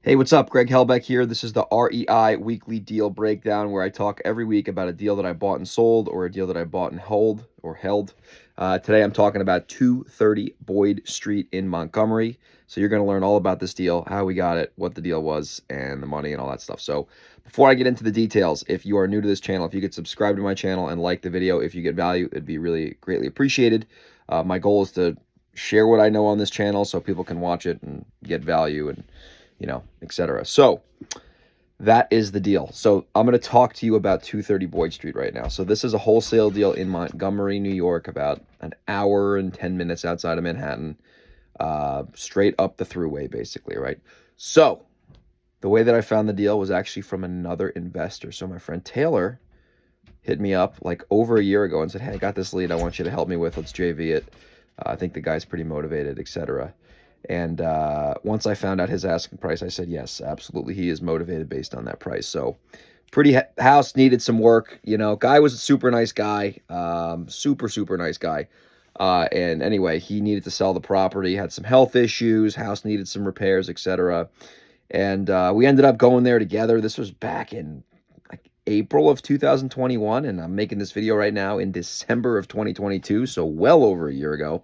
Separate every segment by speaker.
Speaker 1: Hey, what's up? Greg Helbeck here. This is the REI weekly deal breakdown where I talk every week about a deal that I bought and sold or a deal that I bought and held. Today I'm talking about 230 Boyd Street in Montgomery. So you're going to learn all about this deal, how we got it, what the deal was, and the money and all that stuff. So before I get into the details, if you are new to this channel, if you could subscribe to my channel and like the video, if you get value, it'd be really greatly appreciated. My goal is to share what I know on this channel so people can watch it and get value and etc. So that is the deal. So I'm going to talk to you about 230 Boyd Street right now. So this is a wholesale deal in Montgomery, New York, about an hour and 10 minutes outside of Manhattan, straight up the thruway, basically, right? So the way that I found the deal was actually from another investor. So my friend Taylor hit me up like over a year ago and said, hey, I got this lead I want you to help me with. Let's JV it. I think the guy's pretty motivated, etc. And once I found out his asking price, I said, yes, absolutely. He is motivated based on that price. So pretty house needed some work. Guy was a super nice guy, super nice guy. And anyway, he needed to sell the property, had some health issues, house needed some repairs, etc. And we ended up going there together. This was back in like April of 2021. And I'm making this video right now in December of 2022. So well over a year ago.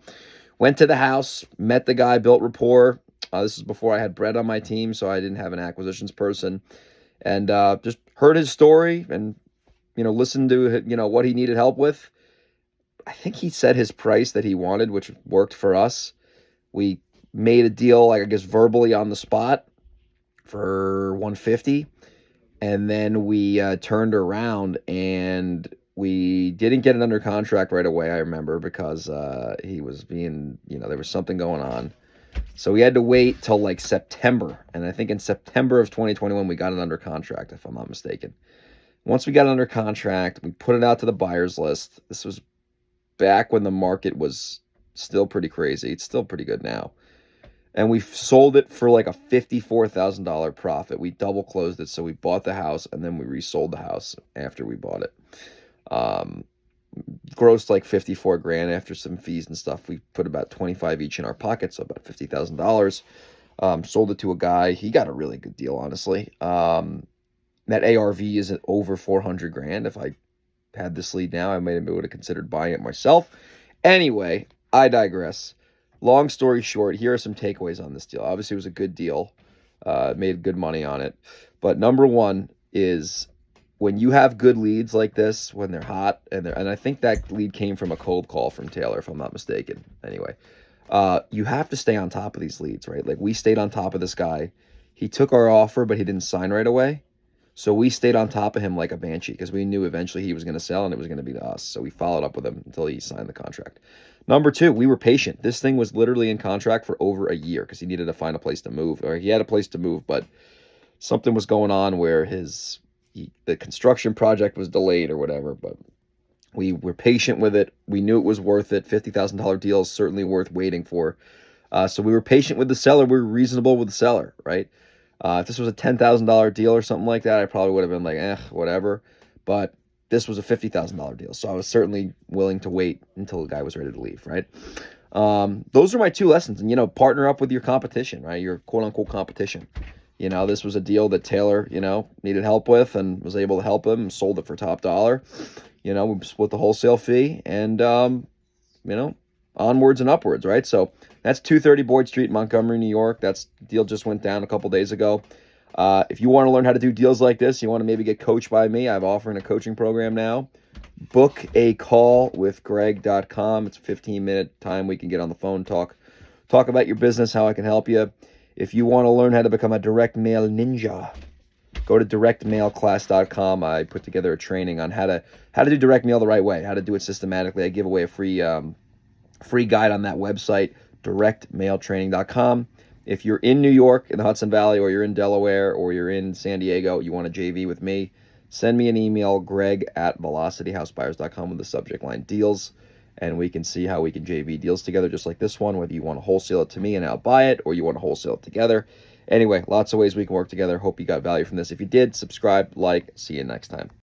Speaker 1: Went to the house, met the guy, built rapport. This is before I had Brett on my team, so I didn't have an acquisitions person. And just heard his story and, listened to, what he needed help with. I think he said his price that he wanted, which worked for us. We made a deal, I guess, verbally on the spot for 150. And then we turned around and we didn't get it under contract right away, I remember, because he was being, there was something going on. So we had to wait till like September. And I think in September of 2021, we got it under contract, if I'm not mistaken. Once we got it under contract, we put it out to the buyer's list. This was back when the market was still pretty crazy. It's still pretty good now. And we sold it for like a $54,000 profit. We double closed it. So we bought the house and then we resold the house after we bought it. Grossed like 54 grand after some fees and stuff. We put about 25 each in our pocket, so about $50,000. Sold it to a guy. He got a really good deal, honestly. That ARV is at over 400 grand. If I had this lead now, I maybe would have considered buying it myself. Anyway, I digress. Long story short, here are some takeaways on this deal. Obviously, it was a good deal. Made good money on it. But number one is when you have good leads like this, when they're hot, and I think that lead came from a cold call from Taylor, if I'm not mistaken. Anyway, you have to stay on top of these leads, right? Like we stayed on top of this guy. He took our offer, but he didn't sign right away. So we stayed on top of him like a banshee because we knew eventually he was going to sell and it was going to be to us. So we followed up with him until he signed the contract. Number two, we were patient. This thing was literally in contract for over a year because he needed to find a place to move, or he had a place to move, but something was going on where the construction project was delayed or whatever, but we were patient with it. We knew it was worth it. $50,000 deal is certainly worth waiting for. So we were patient with the seller. We were reasonable with the seller, right? If this was a $10,000 deal or something like that, I probably would have been like, whatever. But this was a $50,000 deal. So I was certainly willing to wait until the guy was ready to leave, right? Those are my two lessons. And, partner up with your competition, right? Your quote-unquote competition. This was a deal that Taylor, needed help with and was able to help him, sold it for top dollar. We split the wholesale fee and, onwards and upwards, right? So that's 230 Boyd Street, Montgomery, New York. That deal just went down a couple days ago. If you want to learn how to do deals like this, you want to maybe get coached by me, I'm offering a coaching program now. Book a call with Greg.com. It's a 15-minute time we can get on the phone, talk about your business, how I can help you. If you want to learn how to become a direct mail ninja, go to directmailclass.com. I put together a training on how to do direct mail the right way, how to do it systematically. I give away a free guide on that website, directmailtraining.com. If you're in New York, in the Hudson Valley, or you're in Delaware, or you're in San Diego, you want to JV with me, send me an email, greg@velocityhousebuyers.com with the subject line deals, and we can see how we can JV deals together just like this one, whether you want to wholesale it to me and I'll buy it, or you want to wholesale it together. Anyway, lots of ways we can work together. Hope you got value from this. If you did, subscribe, like. See you next time.